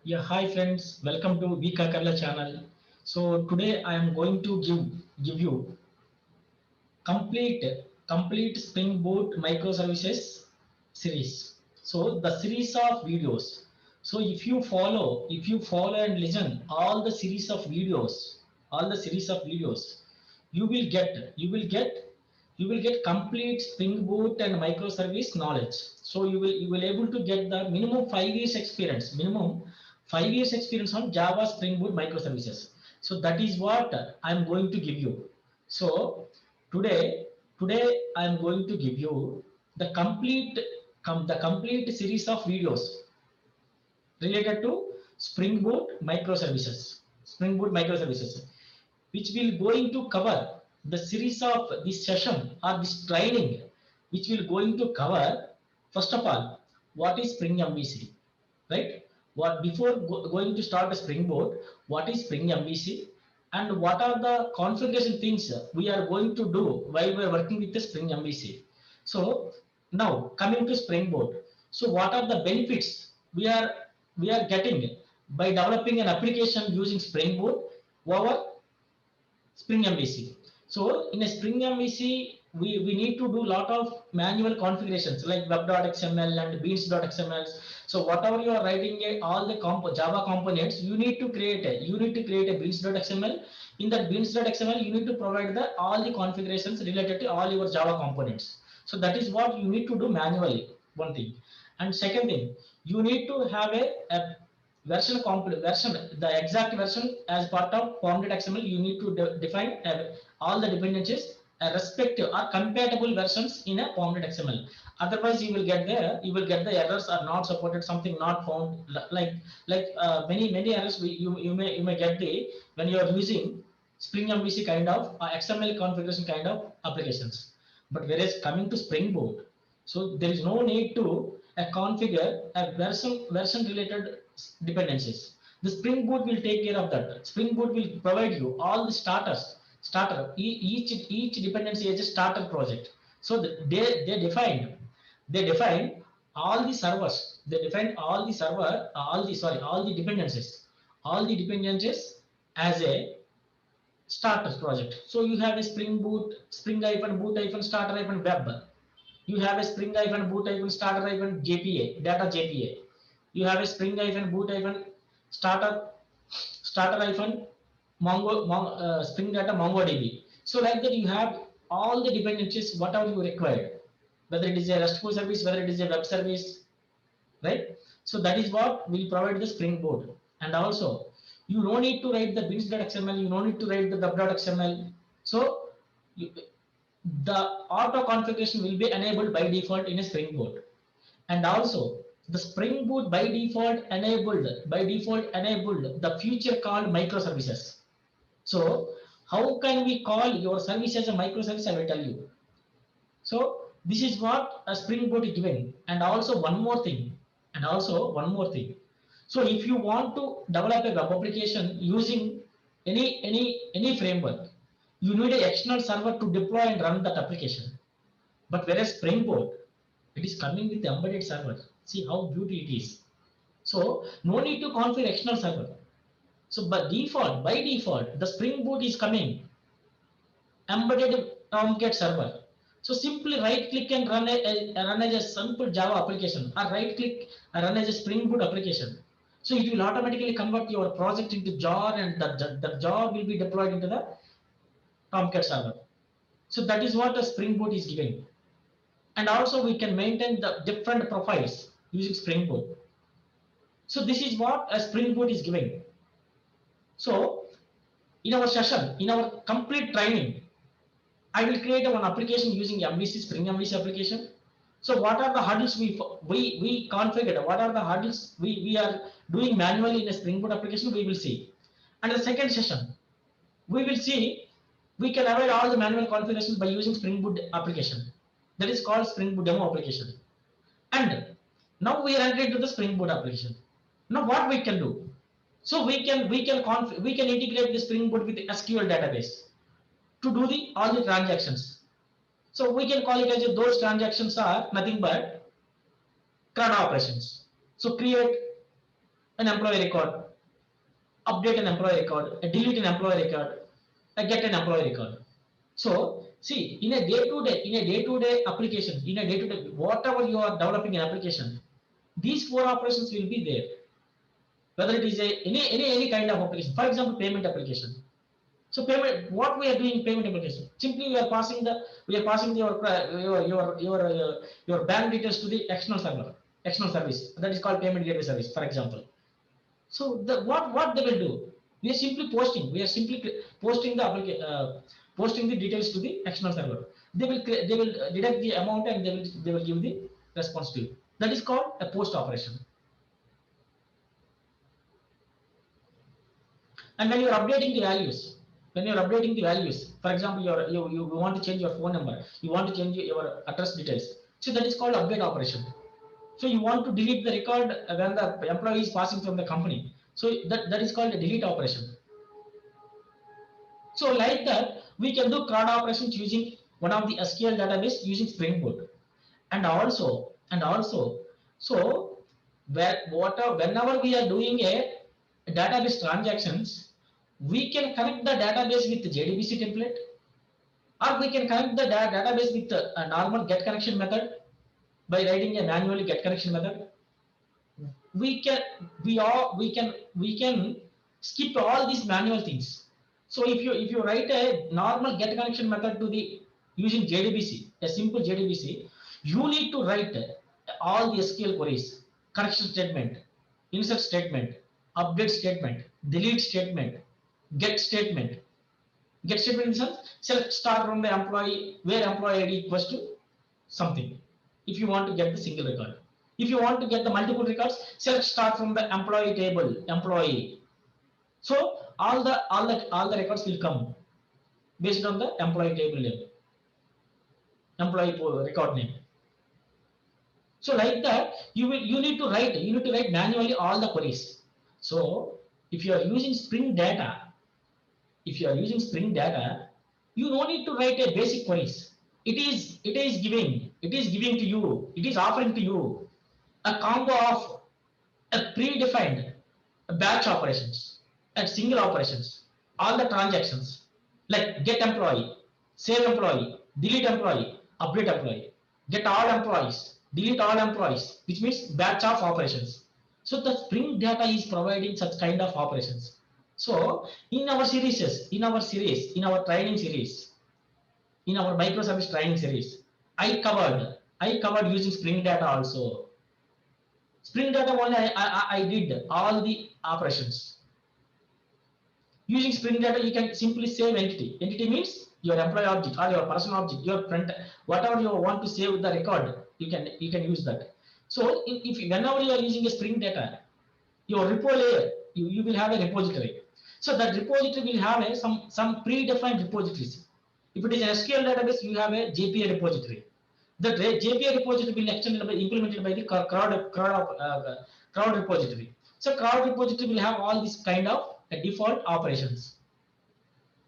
Yeah, hi friends, welcome to Vika Karla channel. So today I am going to give you complete complete Spring Boot microservices series. So the series of videos. So if you follow and listen all the series of videos, you will get complete Spring Boot and microservice knowledge. So you will able to get the minimum 5 years experience, on Java Spring Boot microservices. So that is what I am going to give you. So today today I am going to give you the complete series of videos related to Spring Boot microservices, which will going to cover the series of this session or this training, which will going to cover first of all what is Spring MVC, right? What before going to start a Spring Boot, what is Spring MVC, and what are the configuration things we are going to do while we are working with the Spring MVC. So now coming to Spring Boot, so what are the benefits we are getting by developing an application using Spring Boot over Spring MVC. So in a Spring MVC, we need to do a lot of manual configurations like web.xml and beans.xml. So whatever you are writing all the Java components, you need to create a beans.xml. In that beans.xml, you need to provide the all the configurations related to all your Java components. So that is what you need to do manually. One thing, and second thing, you need to have a version, the exact version as part of formed XML. You need to define all the dependencies respective or compatible versions in a formed XML. Otherwise you will get the errors are not supported, something not found, many errors you may get the when you are using Spring MVC kind of XML configuration kind of applications. But whereas coming to Spring Boot, so there is no need to configure a version related dependencies. The Spring Boot will take care of that. Spring Boot will provide you all the each dependency as a starter project. So they define all the servers. They define all the server all the sorry all the dependencies as a starter project. So you have a Spring Boot, Spring boot starter web. You have a Spring boot starter JPA, data JPA. You have a Spring boot starter Spring data MongoDB. So like that you have all the dependencies whatever you required, whether it is a RESTful service, whether it is a web service, right? So that is what will provide the Spring Boot. And also you don't need to write the beans.xml, you don't need to write the web.xml. So you, the auto configuration will be enabled by default in a Spring Boot. And also the Spring Boot by default enabled the feature called microservices. So how can we call your service as a microservice? I will tell you. So this is what a Spring Boot is giving. And also one more thing. So if you want to develop a web application using any framework, you need an external server to deploy and run that application. But whereas Spring Boot, it is coming with the embedded server. See how beauty it is. So no need to configure external server. So by default, the Spring Boot is coming embedded Tomcat server. So simply right click and run as a simple Java application, or right click and run as a Spring Boot application. So it will automatically convert your project into jar, and the jar will be deployed into the Tomcat server. So that is what the Spring Boot is giving. And also we can maintain the different profiles using Spring Boot. So this is what a Spring Boot is giving. So in our session, in our complete training, I will create one application using MVC, Spring MVC application. So what are the hurdles we configured? What are the hurdles we are doing manually in a Spring Boot application? We will see. And the second session, we will see we can avoid all the manual configurations by using Spring Boot application. That is called Spring Boot demo application. And now we are entering to the Spring Boot application. Now what we can do? So we can integrate the Spring Boot with the SQL database to do the all the transactions. So we can call it as if those transactions are nothing but CRUD operations. So create, an employee record, update an employee record, delete an employee record, get an employee record. So see, in a day-to-day application, in a day-to-day, whatever you are developing an application, these four operations will be there. Whether it is any kind of application, for example, payment application. So payment, what we are doing in payment application? Simply we are passing your bank details to the external server, external service. That is called payment gateway service, for example. So what they will do? We are simply posting. We are simply posting the posting the details to the external server. They will deduct the amount and they will give the response to you. That is called a post operation. And when you are updating the values, for example, you want to change your phone number, you want to change your address details. So that is called update operation. So you want to delete the record when the employee is passing from the company. So that is called a delete operation. So like that, we can do CRUD operations using one of the SQL database using Spring Boot. And also, so whenever we are doing a database transactions, we can connect the database with the JDBC template, or we can connect the database with a normal get connection method by writing a manually get connection method. We can skip all these manual things. So if you write a normal get connection method to the using JDBC, a simple JDBC, you need to write all the SQL queries, connection statement, insert statement, update statement, delete statement, get statement. Get statement in the sense, select start from the employee where employee ID equals to something. If you want to get the single record, if you want to get the multiple records, select start from the employee table, employee. So all the records will come based on the employee table name, employee record name. So like that, you need to write manually all the queries. So if you are using Spring Data, you no need to write a basic queries. It is giving to you, it is offering to you a combo of a predefined batch operations and single operations, all the transactions like get employee, save employee, delete employee, update employee, get all employees, delete all employees, which means batch of operations. So the Spring Data is providing such kind of operations. So in our training series, in our microservice training series, I covered using Spring Data also. Spring Data only I did all the operations. Using Spring Data, you can simply save entity. Entity means your employee object or your person object, your front, whatever you want to save the record, you can use that. So if whenever you are using a Spring Data, your repo layer, you will have a repository. So that repository will have some predefined repositories. If it is an SQL database, you have a JPA repository. The JPA repository will implemented by the CRUD repository. So CRUD repository will have all these kind of default operations.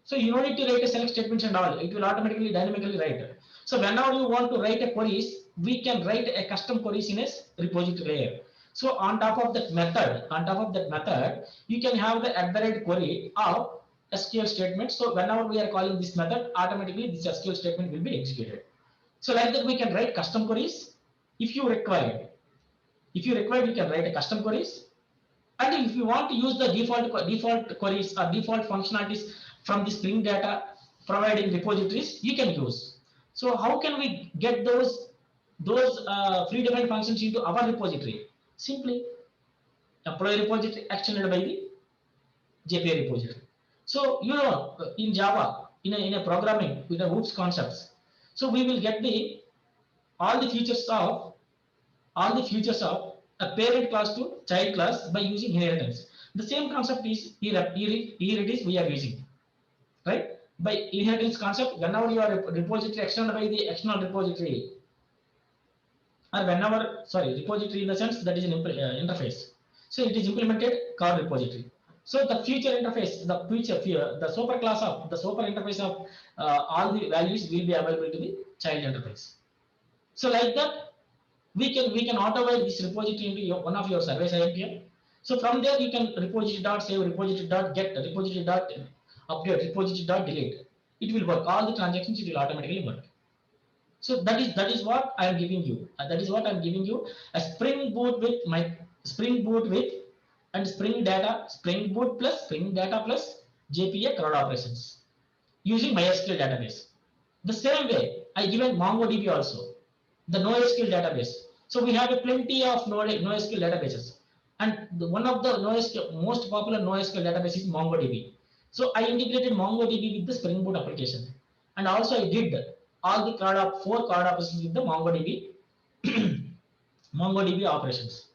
So you don't need to write a select statements and all. It will automatically dynamically write. So whenever you want to write a queries, we can write a custom queries in a repository layer. So on top of that method, you can have the @ query of SQL statement. So whenever we are calling this method, automatically this SQL statement will be executed. So like that, we can write custom queries if you require. If you require, you can write a custom queries. And if you want to use the default queries or default functionalities from the Spring Data providing repositories, you can use. So how can we get those predefined functions into our repository? Simply employee repository extended by the JPA repository. So in Java, in a programming with the OOPS concepts, so we will get all the features of a parent class to child class by using inheritance. The same concept is here it is we are using, right? By inheritance concept, whenever you are a repository extended by the external repository, or repository in the sense that is an interface. So it is implemented core repository. So the future interface, the super interface of all the values will be available to the child interface. So like that, we can auto-write this repository into one of your service IMPM. So from there you can repository dot save, repository dot get, repository dot update, repository dot delete. It will work. All the transactions it will automatically work. So that is what I am giving you. That is what I am giving you. A Spring Boot with my Spring Boot with and Spring Data, Spring Boot plus Spring Data plus JPA CRUD operations using MySQL database. The same way I given MongoDB also, the NoSQL database. So we have a plenty of NoSQL databases, and one of the NoSQL most popular NoSQL database is MongoDB. So I integrated MongoDB with the Spring Boot application, and also I did all the four CRUD operations with the MongoDB MongoDB operations.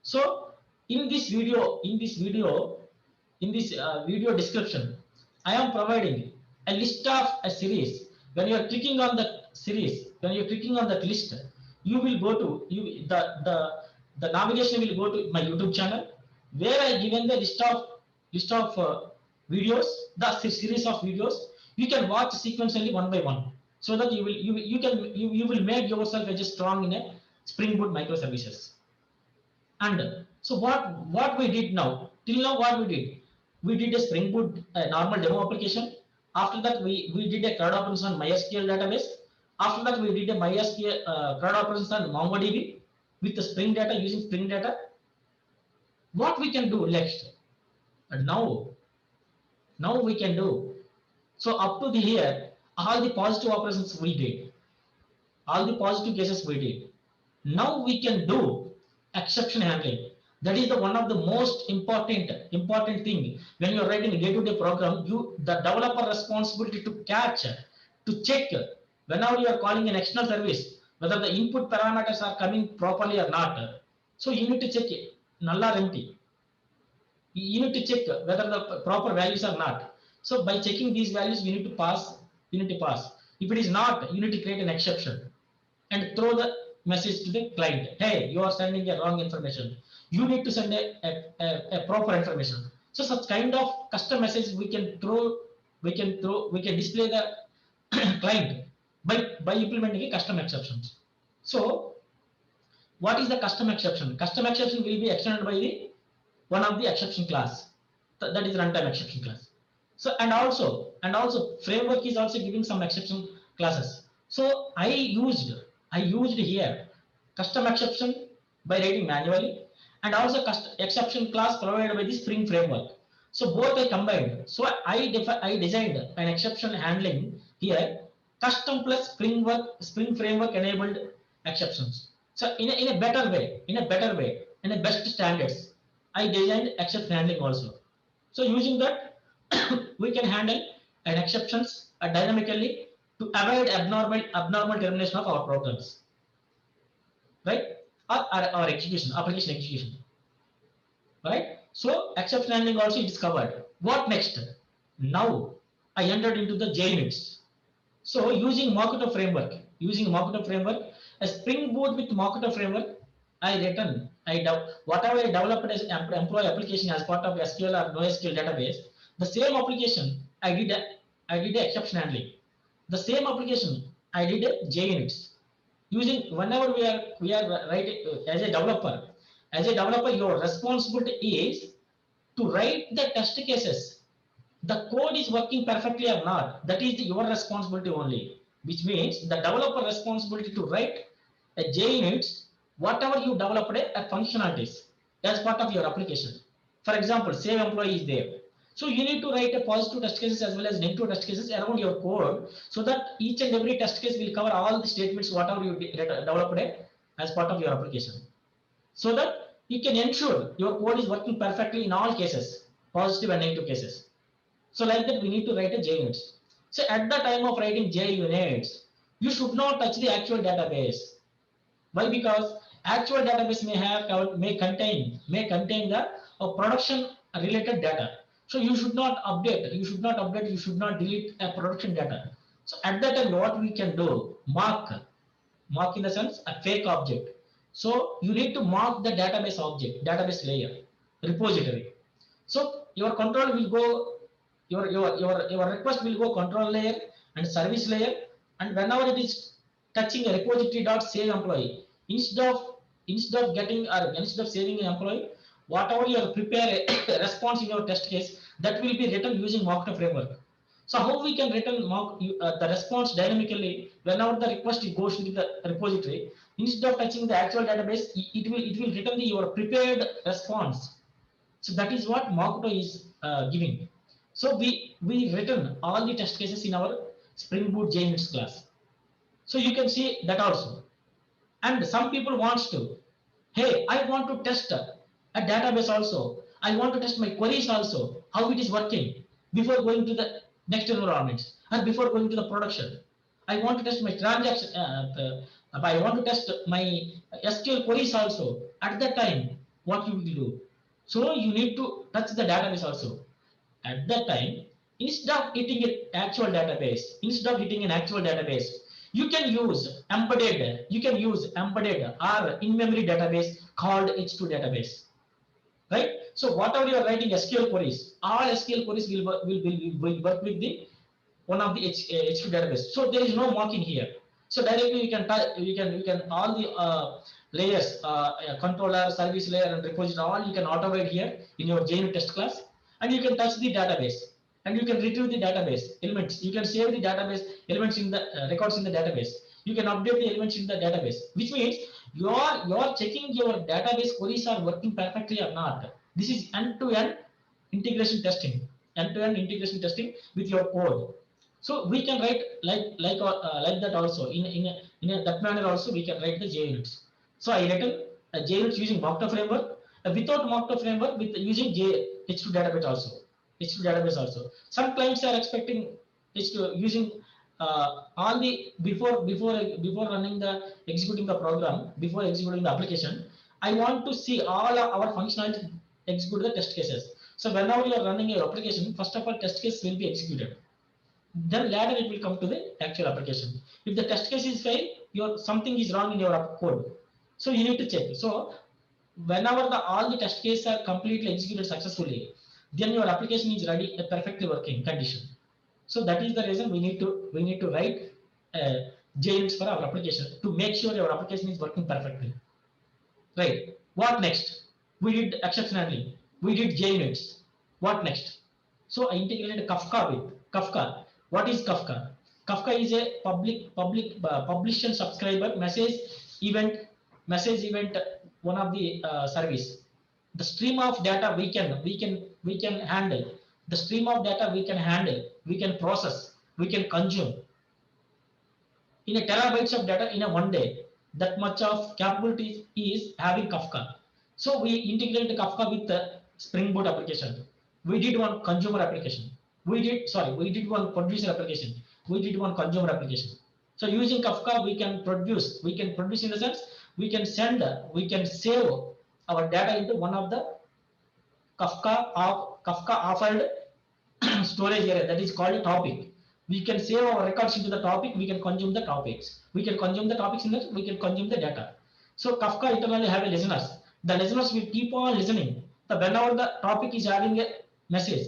So in this video, video description, I am providing a list of a series. When you are clicking on the series, when you are clicking on that list, you will go to the navigation will go to my YouTube channel, where I given the list of videos, the series of videos. You can watch sequentially one by one, so that you will make yourself as strong in a Spring Boot microservices. And so what we did now, till now what we did a Spring Boot normal demo application. After that we did a CRUD operations on MySQL database. After that we did a MySQL CRUD operations on MongoDB with the Spring Data, using Spring Data. What we can do next? And now we can do. So up to the here, all the positive operations we did, all the positive cases we did. Now we can do exception handling. That is the one of the most important thing when you are writing a day-to-day program. The developer responsibility to catch, to check whenever you are calling an external service, whether the input parameters are coming properly or not. So you need to check it, null or empty. You need to check whether the proper values are not. So by checking these values, you need to pass. If it is not, you need to create an exception and throw the message to the client. Hey, you are sending a wrong information. You need to send a proper information. So such kind of custom message we can display the client by implementing a custom exceptions. So what is the custom exception? Custom exception will be extended by the one of the exception class. That is runtime exception class. So and also framework is also giving some exception classes. So I used here custom exception by writing manually, and also custom exception class provided by the Spring framework. So both I combined. So I designed an exception handling here, custom plus Spring framework enabled exceptions. So in a better way, in a best standards, I designed exception handling also. So using that, we can handle an exceptions dynamically to avoid abnormal termination of our programs, right? Or application execution, right? So exception handling also it is covered. What next? Now I entered into the JUnits. So using Mockito framework, a Spring Boot with Mockito framework, whatever I developed as employee application as part of SQL or NoSQL database, the same application I did a exception handling. The same application I did a JUnits. Using whenever we are writing as a developer, your responsibility is to write the test cases. The code is working perfectly or not. That is your responsibility only. Which means the developer responsibility to write a JUnits, whatever you developed a functionalities as part of your application. For example, save employee is there. So you need to write a positive test cases as well as negative test cases around your code, so that each and every test case will cover all the statements whatever you developed as part of your application, so that you can ensure your code is working perfectly in all cases, positive and negative cases. So like that we need to write a JUnits. So at the time of writing JUnits, you should not touch the actual database. Why? Because actual database may contain the production related data. So you should not update, you should not delete a production data. So at that time, what we can do, mark in the sense a fake object. So you need to mark the database object, database layer, repository. So your control will go, your request will go control layer and service layer, and whenever it is touching a repository dot save employee, instead of saving an employee, whatever you prepare a response in your test case, that will be written using mock-up framework. So how we can return the response dynamically whenever the request goes into the repository, instead of touching the actual database, it will return your prepared response. So that is what Mockto is giving. So we return all the test cases in our Spring Boot JUnits class. So you can see that also. And some people wants to, hey, I want to test a database also. I want to test my queries also, how it is working before going to the next environments and before going to the production. I want to test my transaction. I want to test my SQL queries also. At that time, what you will do? So you need to touch the database also. At that time, instead of hitting an actual database, you can use embedded or in-memory database called H2 database, right? So whatever you are writing SQL queries, all SQL queries will work with the one of the H2 database. So there is no mocking here. So directly you can all the layers, controller, service layer, and repository, all you can automate here in your JUnit test class, and you can touch the database, and you can retrieve the database elements. You can save the database elements in the records in the database. You can update the elements in the database, which means you are checking your database queries are working perfectly or not. This is end-to-end integration testing, with your code. So we can write like that also in that manner also we can write the JUnits. So I written a JUnits using Mockto framework, without Mockto framework with using H2 database also. Some clients are expecting H2 using all the before running the executing the program, before executing the application. I want to see all our functionality execute the test cases. So whenever you are running your application, first of all test case will be executed. Then later it will come to the actual application. If the test case is failed, something is wrong in your code. So you need to check. So whenever all the test cases are completely executed successfully, then your application is ready, a perfectly working condition. So that is the reason we need to write JUnits for our application to make sure your application is working perfectly. Right. What next? We did exceptionally. We did JUnits. What next? So I integrated Kafka with Kafka. What is Kafka? Kafka is a public publish and subscriber event message event, one of the service. The stream of data we can handle. The stream of data we can handle, we can process, we can consume in a terabytes of data in a one day. That much of capability is having Kafka. So we integrated Kafka with the Spring Boot application. We did one consumer application. We did one producer application. We did one consumer application. So using Kafka, we can produce in the sense we can save our data into one of the Kafka offered storage area, that is called a topic. We can save our records into the topic. We can consume the topics. We can consume the topics in that. We can consume the data. So Kafka internally have a listeners. The listeners will keep on listening. So whenever the topic is having a message,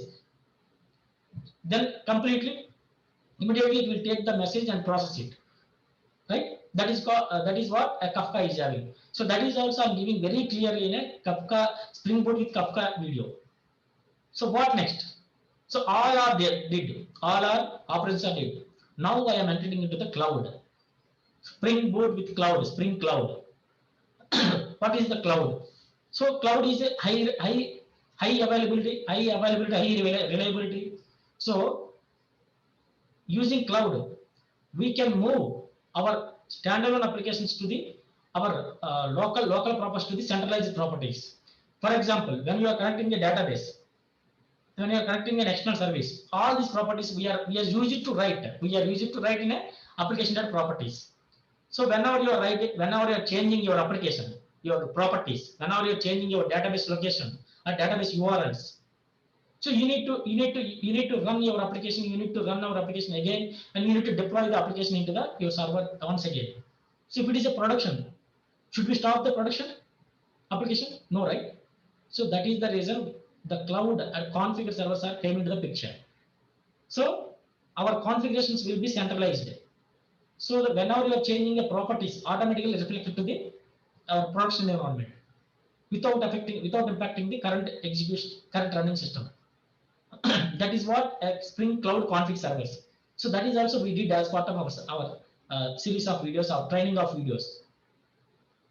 then immediately it will take the message and process it. Right? That is what a Kafka is having. So that is also I'm giving very clearly in a Kafka Spring Boot with Kafka video. So what next? So all are did. All our operations are did. Now I am entering into the cloud. Spring Boot with cloud, Spring Cloud. What is the cloud? So cloud is a high availability, high reliability. So using cloud, we can move our standalone applications to our local properties to the centralized properties. For example, when you are connecting a database, when you are connecting an external service, all these properties we are used to write. We are used to write in a application properties. So whenever you are changing your application, your properties, whenever you are changing your database location or database URLs, so you need to run your application. You need to run our application again, and you need to deploy the application into your server once again. So if it is a production, should we stop the production application? No, right? So that is the reason the cloud and configured servers are came into the picture. So our configurations will be centralized. So whenever you are changing the properties, automatically reflected to our production environment. without impacting the current running system. That is what Spring Cloud config servers. So that is also we did as part of our series of videos, our training of videos,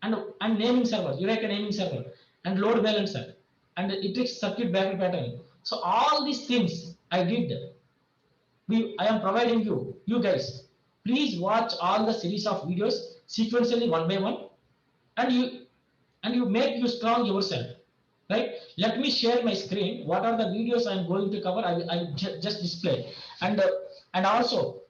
and naming server, Eureka naming server, and load balancer, and Itrix circuit breaker pattern. So all these things I did. I am providing you guys. Please watch all the series of videos sequentially one by one, and you make you strong yourself, right? Let me share my screen. What are the videos I am going to cover? I will just display, and also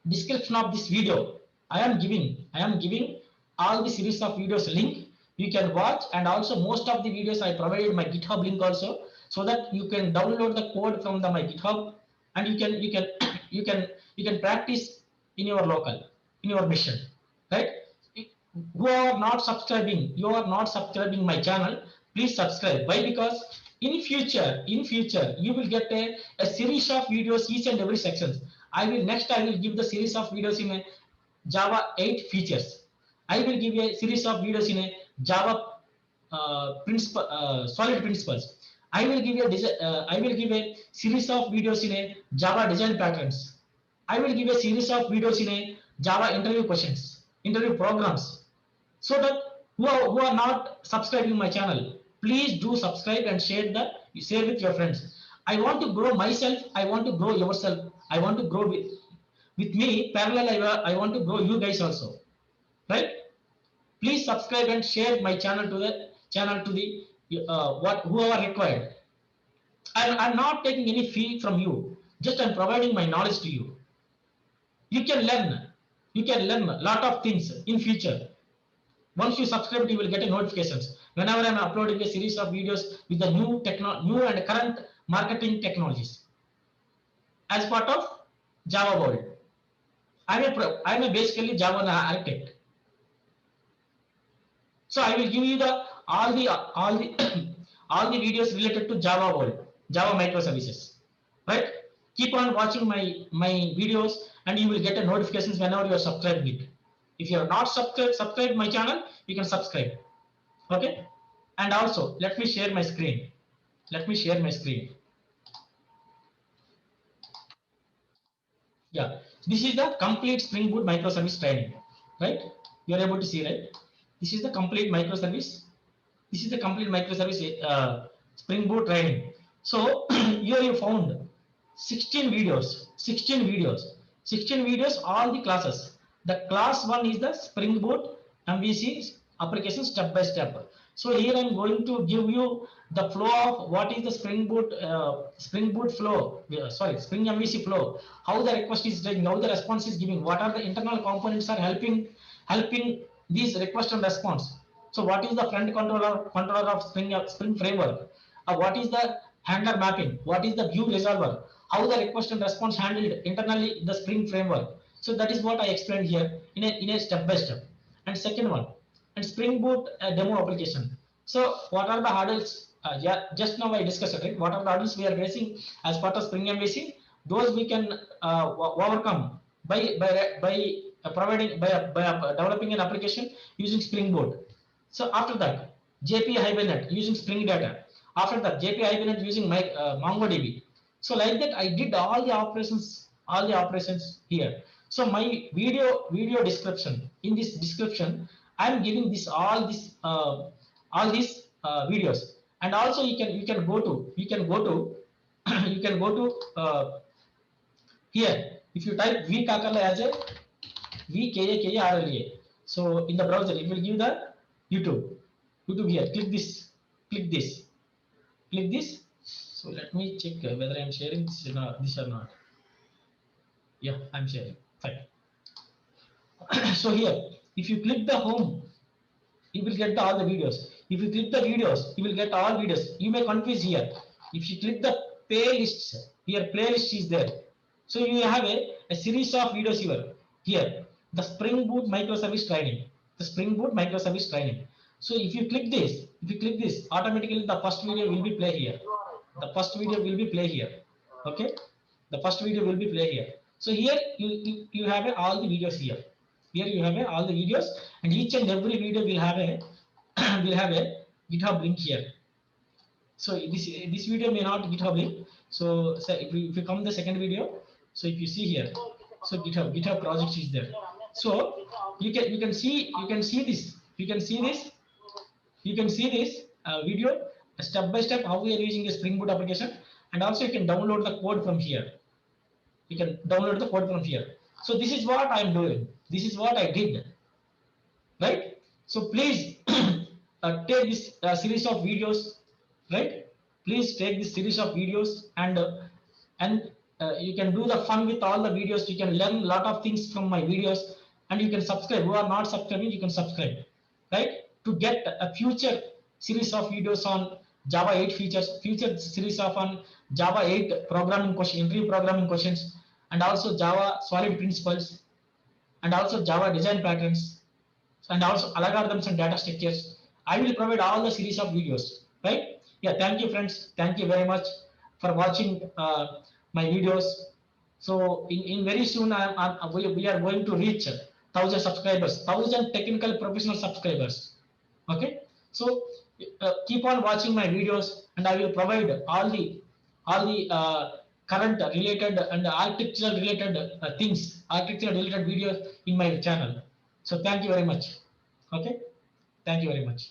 description of this video. I am giving all the series of videos link. You can watch, and also most of the videos I provided my GitHub link also, so that you can download the code from my GitHub, and you can you can practice in your local, in your mission, right? Who are not subscribing, you are not subscribing my channel, please subscribe. Why? Because in future you will get a series of videos each and every section. I will give the series of videos in a Java 8 features. I will give a series of videos in a Java solid principles. I will give a series of videos in a Java design patterns. I will give a series of videos in a Java interview questions, interview programs. So that who are not subscribing my channel, please do subscribe and share with your friends. I want to grow myself. I want to grow yourself. I want to grow with me parallel. I want to grow you guys also, right? Please subscribe and share my channel to the whoever required. I'm not taking any fee from you. Just I'm providing my knowledge to you. You can learn. You can learn a lot of things in future. Once you subscribe, you will get a notifications whenever I'm uploading a series of videos with the new and current marketing technologies as part of Java world. I'm a basically Java architect. So I will give you all the all the videos related to Java world, Java microservices, right? Keep on watching my videos, and you will get a notifications whenever you are subscribing it. If you are not subscribed my channel, you can subscribe. Okay. And also let me share my screen. Yeah, this is the complete Spring Boot microservice training, right? You are able to see, right? This is the complete microservice. This is the complete microservice Spring Boot training. So here you found 16 videos, 16 videos, all the classes. The class one is the Spring Boot MVC application step by step. So here I'm going to give you the flow of what is the Spring Boot flow. Sorry, Spring MVC flow. How the request is doing, how the response is giving, what are the internal components are helping these request and response. So what is the front controller of Spring framework? What is the handler mapping? What is the view resolver? How the request and response handled internally in the Spring framework. So that is what I explained here in a step by step. And second one, and Spring Boot demo application. So what are the hurdles? Yeah, just now I discussed it. Right? What are the hurdles we are facing as part of Spring MVC? Those we can overcome by developing an application using Spring Boot. So after that, JP Hibernate using Spring Data. After that, JP Hibernate using MongoDB. So like that, I did all the operations here. So my video description, in this description, I'm giving all these videos, and also you can go to here. If you type vKakarla as a VKAKARLA, so in the browser it will give the YouTube here. Click this. So let me check whether I'm sharing this or not. Yeah, I'm sharing. Fine. So here, if you click the home, you will get all the videos. If you click the videos, you will get all videos. You may confuse here. If you click the playlists, here playlist is there. So you have a series of videos here. The Spring Boot microservice training. So if you click this, automatically the first video will be play here. Okay, the first video will be play here. So here you have all the videos here. Here you have all the videos, and each and every video will have a GitHub link here. So this video may not GitHub link. So if you come the second video, so if you see here, so GitHub project is there. So you can see this, video step by step how we are using a Spring Boot application, and also you can download the code from here. You can download the code from here. So this is what I am doing. This is what I did, right? So please take this series of videos, right? Please take this series of videos, and you can do the fun with all the videos. You can learn a lot of things from my videos, and you can subscribe. Who are not subscribing, you can subscribe, right? To get a future series of videos on Java 8 features, future series of on Java 8 programming question, interview programming questions, and also Java solid principles, and also Java design patterns, and also algorithms and data structures. I will provide all the series of videos, right? Yeah, thank you, friends. Thank you very much for watching my videos. So in very soon, we are going to reach 1,000 subscribers, 1,000 technical professional subscribers. Okay, so keep on watching my videos, and I will provide all the current related and architectural related things, architectural related videos in my channel. So thank you very much. Okay, thank you very much.